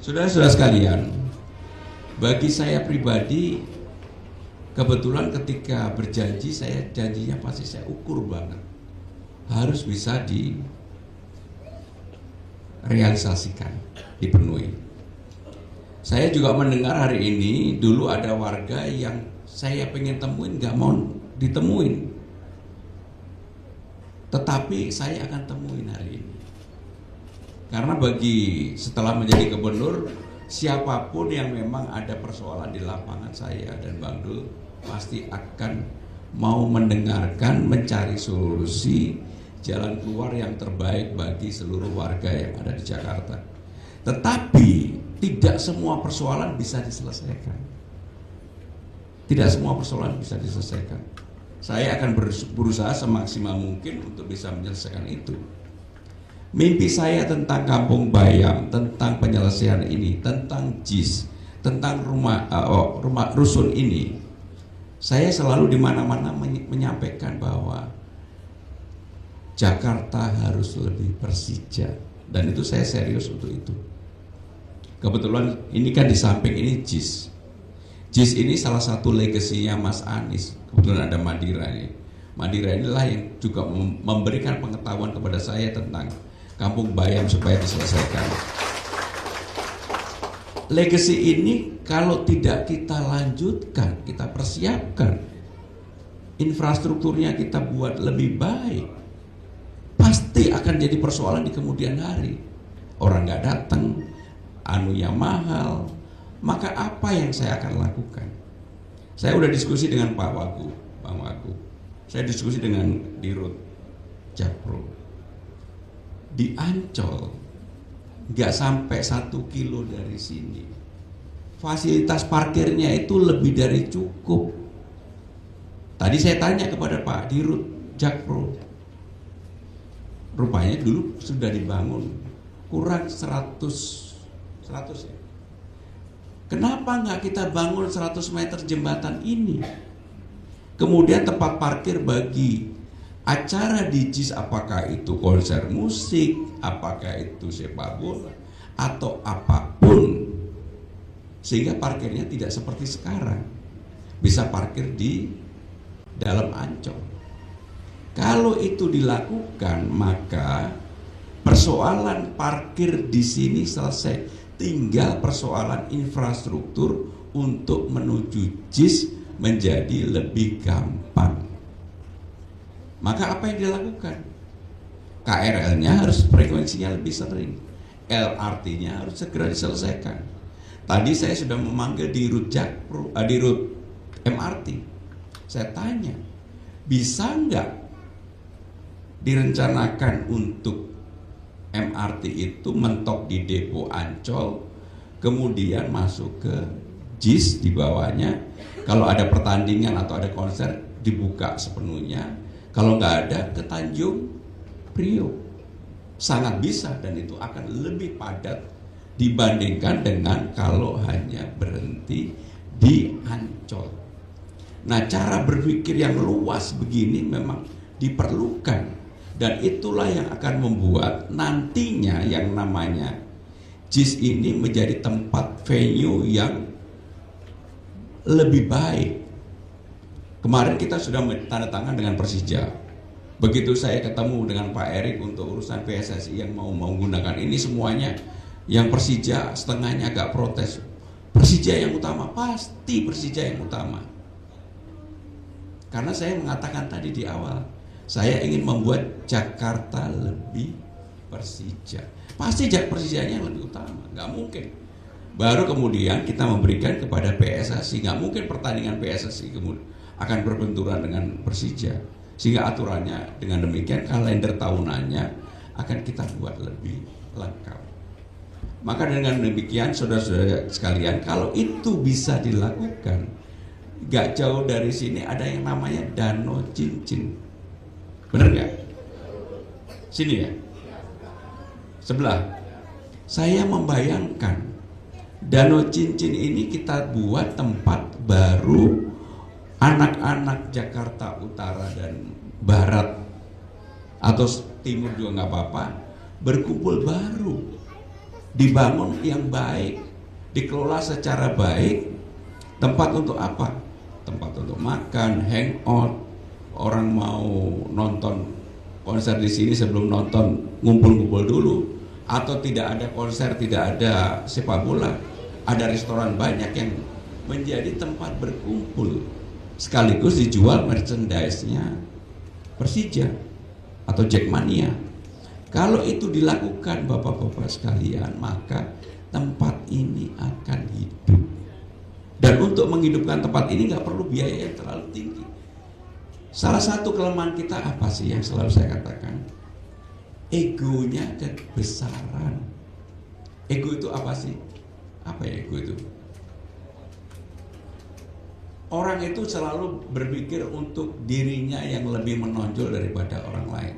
Saudara-saudara sekalian, bagi saya pribadi, kebetulan ketika berjanji, saya janjinya pasti saya ukur banget, harus bisa direalisasikan, dipenuhi. Saya juga mendengar hari ini, dulu ada warga yang saya pengen temuin gak mau ditemuin, tetapi saya akan temuin hari ini. Karena setelah menjadi gubernur, siapapun yang memang ada persoalan di lapangan, saya dan Bang Dul pasti akan mau mendengarkan, mencari solusi, jalan keluar yang terbaik bagi seluruh warga yang ada di Jakarta. Tetapi tidak semua persoalan bisa diselesaikan. Tidak semua persoalan bisa diselesaikan. Saya akan berusaha semaksimal mungkin untuk bisa menyelesaikan itu. Mimpi saya tentang Kampung Bayam, tentang penyelesaian ini, tentang JIS, tentang rumah rusun ini, saya selalu di mana-mana menyampaikan bahwa Jakarta harus lebih Persija, dan itu saya serius untuk itu. Kebetulan ini kan di samping ini JIS. JIS ini salah satu legasinya Mas Anies. Kebetulan ada Madira ini. Madira inilah yang juga memberikan pengetahuan kepada saya tentang Kampung Bayam supaya diselesaikan. Legasi ini kalau tidak kita lanjutkan, kita persiapkan, infrastrukturnya kita buat lebih baik, pasti akan jadi persoalan di kemudian hari. Orang nggak datang, anunya mahal, maka apa yang saya akan lakukan? Saya udah diskusi dengan Pak Wagu, Bang Wagu. Saya diskusi dengan Dirut Jakpro. Di Ancol nggak sampai 1 kilo dari sini, fasilitas parkirnya itu lebih dari cukup. Tadi saya tanya kepada Pak Dirut Jakpro, rupanya dulu sudah dibangun kurang 100 ya. Kenapa nggak kita bangun 100 meter jembatan ini, kemudian tempat parkir bagi acara di JIS, apakah itu konser musik, apakah itu sepak bola, atau apapun, sehingga parkirnya tidak seperti sekarang, bisa parkir di dalam Ancol. Kalau itu dilakukan, maka persoalan parkir di sini selesai. Tinggal persoalan infrastruktur untuk menuju JIS menjadi lebih gampang. Maka apa yang dilakukan? KRL-nya harus frekuensinya lebih sering, LRT-nya harus segera diselesaikan. Tadi saya sudah memanggil di Rut MRT. Saya tanya, bisa nggak direncanakan untuk MRT itu mentok di depo Ancol, kemudian masuk ke JIS di bawahnya. Kalau ada pertandingan atau ada konser dibuka sepenuhnya. Kalau nggak ada, ke Tanjung Priok. Sangat bisa, dan itu akan lebih padat dibandingkan dengan kalau hanya berhenti di Ancol. Nah, cara berpikir yang luas begini memang diperlukan, dan itulah yang akan membuat nantinya yang namanya JIS ini menjadi tempat venue yang lebih baik. Kemarin kita sudah tanda tangan dengan Persija. Begitu saya ketemu dengan Pak Erik untuk urusan PSSI yang mau menggunakan ini semuanya, yang Persija setengahnya agak protes. Persija yang utama, pasti Persija yang utama. Karena saya mengatakan tadi di awal, saya ingin membuat Jakarta lebih Persija. Pasti Persijanya yang lebih utama, nggak mungkin. Baru kemudian kita memberikan kepada PSSI, nggak mungkin pertandingan PSSI kemudian akan berbenturan dengan Persija, sehingga aturannya dengan demikian kalender tahunannya akan kita buat lebih lengkap. Maka dengan demikian saudara-saudara sekalian, kalau itu bisa dilakukan, gak jauh dari sini ada yang namanya Danau Cincin, bener gak? Sini ya, sebelah. Saya membayangkan Danau Cincin ini kita buat tempat baru anak-anak Jakarta Utara dan Barat atau Timur juga nggak apa-apa berkumpul baru. dibangun yang baik, dikelola secara baik. Tempat untuk apa? Tempat untuk makan, hangout, orang mau nonton konser di sini sebelum nonton ngumpul-ngumpul dulu, atau tidak ada konser, tidak ada sepak bola, ada restoran banyak yang menjadi tempat berkumpul, sekaligus dijual merchandise-nya Persija atau Jackmania. Kalau itu dilakukan bapak-bapak sekalian, maka tempat ini akan hidup. Dan untuk menghidupkan tempat ini nggak perlu biaya yang terlalu tinggi. Salah satu kelemahan kita apa sih yang selalu saya katakan? Egonya kebesaran. Ego itu apa sih? Apa ya ego itu? Orang itu selalu berpikir untuk dirinya yang lebih menonjol daripada orang lain.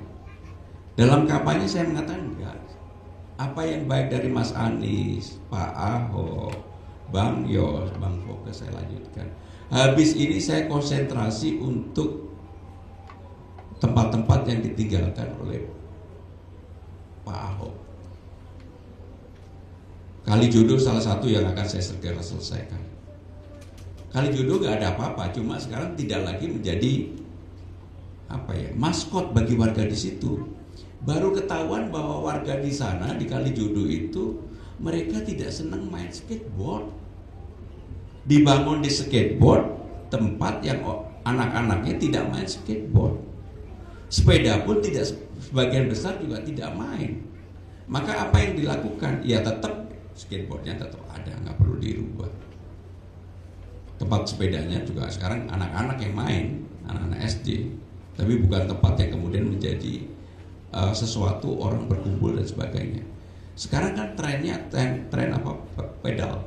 Dalam kampanye saya mengatakan enggak. Apa yang baik dari Mas Anies, Pak Ahok, Bang Yos, Bang Foke saya lanjutkan. Habis ini saya konsentrasi untuk tempat-tempat yang ditinggalkan oleh Pak Ahok. Kalijodo salah satu yang akan saya segera selesaikan. Kalijodo gak ada apa-apa, cuma sekarang tidak lagi menjadi maskot bagi warga di situ. Baru ketahuan bahwa warga di sana di Kalijodo itu mereka tidak senang main skateboard. Dibangun di skateboard tempat yang anak-anaknya tidak main skateboard. Sepeda pun tidak, sebagian besar juga tidak main. Maka apa yang dilakukan? Ya tetap skateboardnya tetap ada, nggak perlu dirubah. Tempat sepedanya juga sekarang anak-anak yang main, anak-anak SD, tapi bukan tempat yang kemudian menjadi sesuatu orang berkumpul dan sebagainya. Sekarang kan trennya tren apa? Pedal.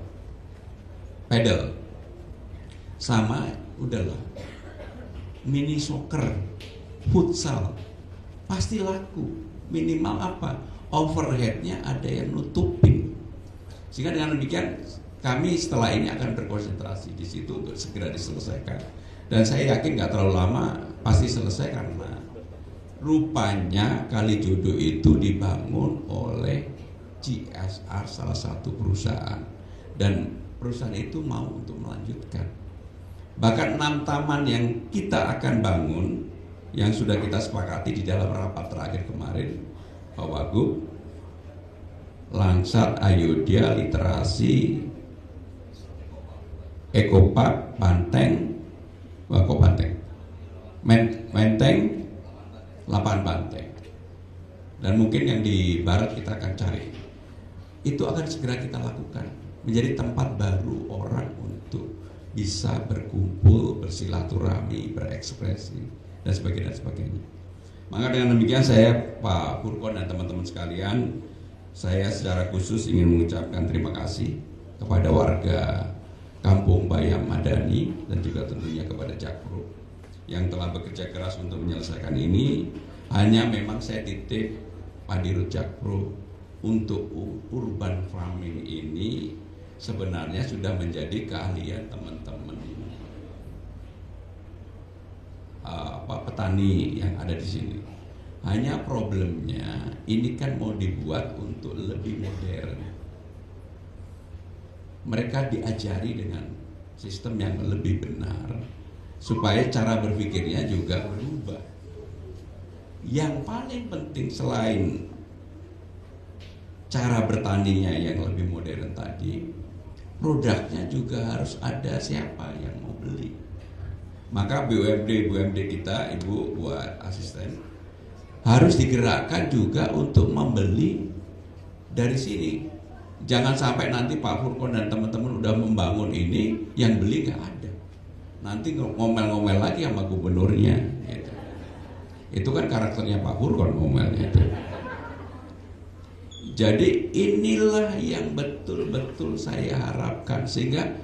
Sama udahlah. Mini soccer, futsal, pasti laku. Minimal apa? Overheadnya ada yang nutupin. Sehingga dengan demikian kami setelah ini akan berkonsentrasi di situ untuk segera diselesaikan. Dan saya yakin nggak terlalu lama pasti selesai karena rupanya Kalijodo itu dibangun oleh CSR, salah satu perusahaan, dan perusahaan itu mau untuk melanjutkan. Bahkan 6 taman yang kita akan bangun, yang sudah kita sepakati di dalam rapat terakhir kemarin, Pak Wagub, Langsat, Ayodhya, Literasi, Ekopark, Banteng, Menteng, Lapangan Banteng, dan mungkin yang di barat kita akan cari. Itu akan segera kita lakukan menjadi tempat baru orang untuk bisa berkumpul, bersilaturahmi, berekspresi dan sebagainya. Maka dengan demikian saya, Pak Furkon dan teman-teman sekalian, saya secara khusus ingin mengucapkan terima kasih kepada warga Kampung Bayam Madani dan juga tentunya kepada Jakpro yang telah bekerja keras untuk menyelesaikan ini. Hanya memang saya titip Pak Dirut Jakpro, untuk urban farming ini sebenarnya sudah menjadi keahlian teman-teman petani yang ada di sini. Hanya problemnya ini kan mau dibuat untuk lebih modern. Mereka diajari dengan sistem yang lebih benar supaya cara berpikirnya juga berubah. Yang paling penting selain cara bertaninya yang lebih modern tadi, produknya juga harus ada siapa yang mau beli. Maka BUMD kita, Ibu buat asisten, harus digerakkan juga untuk membeli dari sini. Jangan sampai nanti Pak Furkon dan teman-teman udah membangun ini, yang beli nggak ada. Nanti ngomel-ngomel lagi sama gubernurnya. Gitu. Itu kan karakternya Pak Furkon, ngomelnya itu. Jadi inilah yang betul-betul saya harapkan, sehingga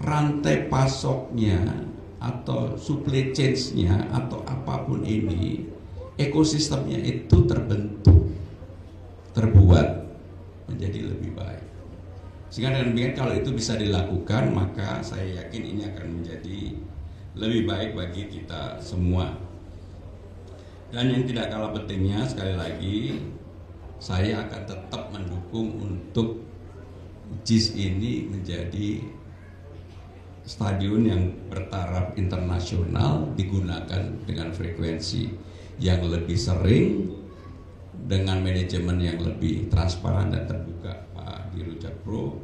rantai pasoknya atau supply chain-nya atau apapun ini, ekosistemnya itu terbuat menjadi lebih baik. Sehingga dengan demikian kalau itu bisa dilakukan, maka saya yakin ini akan menjadi lebih baik bagi kita semua. Dan yang tidak kalah pentingnya, sekali lagi, saya akan tetap mendukung untuk JIS ini menjadi stadion yang bertaraf internasional, digunakan dengan frekuensi yang lebih sering, dengan manajemen yang lebih transparan dan terbuka, Pak Diru Cakro.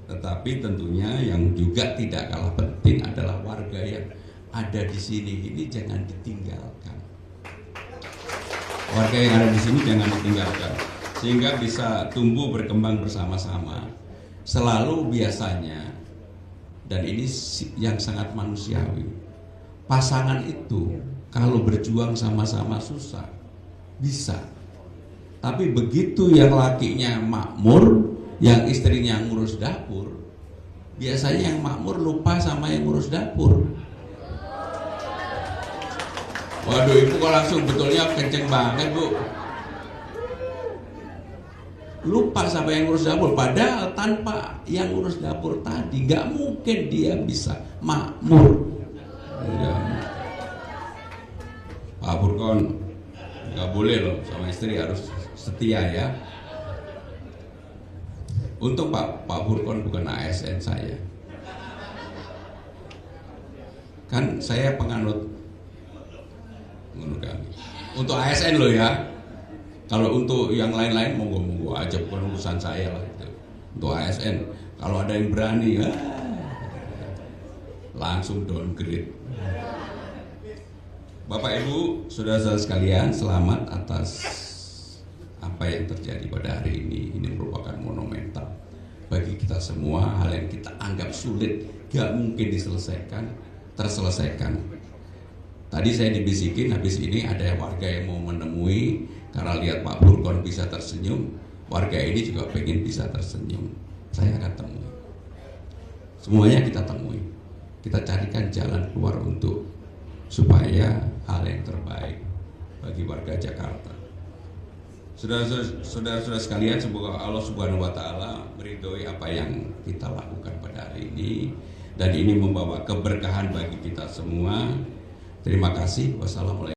Tetapi tentunya yang juga tidak kalah penting adalah warga yang ada di sini ini jangan ditinggalkan. Warga yang ada di sini jangan ditinggalkan, sehingga bisa tumbuh berkembang bersama-sama. Selalu biasanya, dan ini yang sangat manusiawi, pasangan itu kalau berjuang sama-sama susah, bisa. Tapi begitu yang lakinya makmur, yang istrinya ngurus dapur, biasanya yang makmur lupa sama yang ngurus dapur. Waduh, ibu kok langsung betulnya kenceng banget, Bu. Lupa sama yang ngurus dapur, padahal tanpa yang ngurus dapur tadi nggak mungkin dia bisa makmur. Ya. Pak Burkon, nggak boleh loh sama istri, harus setia ya. Untuk Pak Burkon bukan ASN saya. Kan saya penganut kami. Untuk ASN loh ya. Kalau untuk yang lain-lain monggo-monggo aja, bukan urusan saya lah itu. Untuk ASN, kalau ada yang berani langsung downgrade. Bapak Ibu, saudara-saudara sekalian, selamat atas apa yang terjadi pada hari ini. Ini merupakan monumental bagi kita semua. Hal yang kita anggap sulit, gak mungkin terselesaikan. Tadi saya dibisikin habis ini ada warga yang mau menemui, karena lihat Pak Burkon bisa tersenyum, warga ini juga pengen bisa tersenyum. Saya akan temui. Semuanya kita temui. Kita carikan jalan keluar untuk supaya hal yang terbaik bagi warga Jakarta. Saudara-saudara sekalian, semoga Allah Subhanahu wa taala meridhoi apa yang kita lakukan pada hari ini, dan ini membawa keberkahan bagi kita semua. Terima kasih. Wassalamualaikum.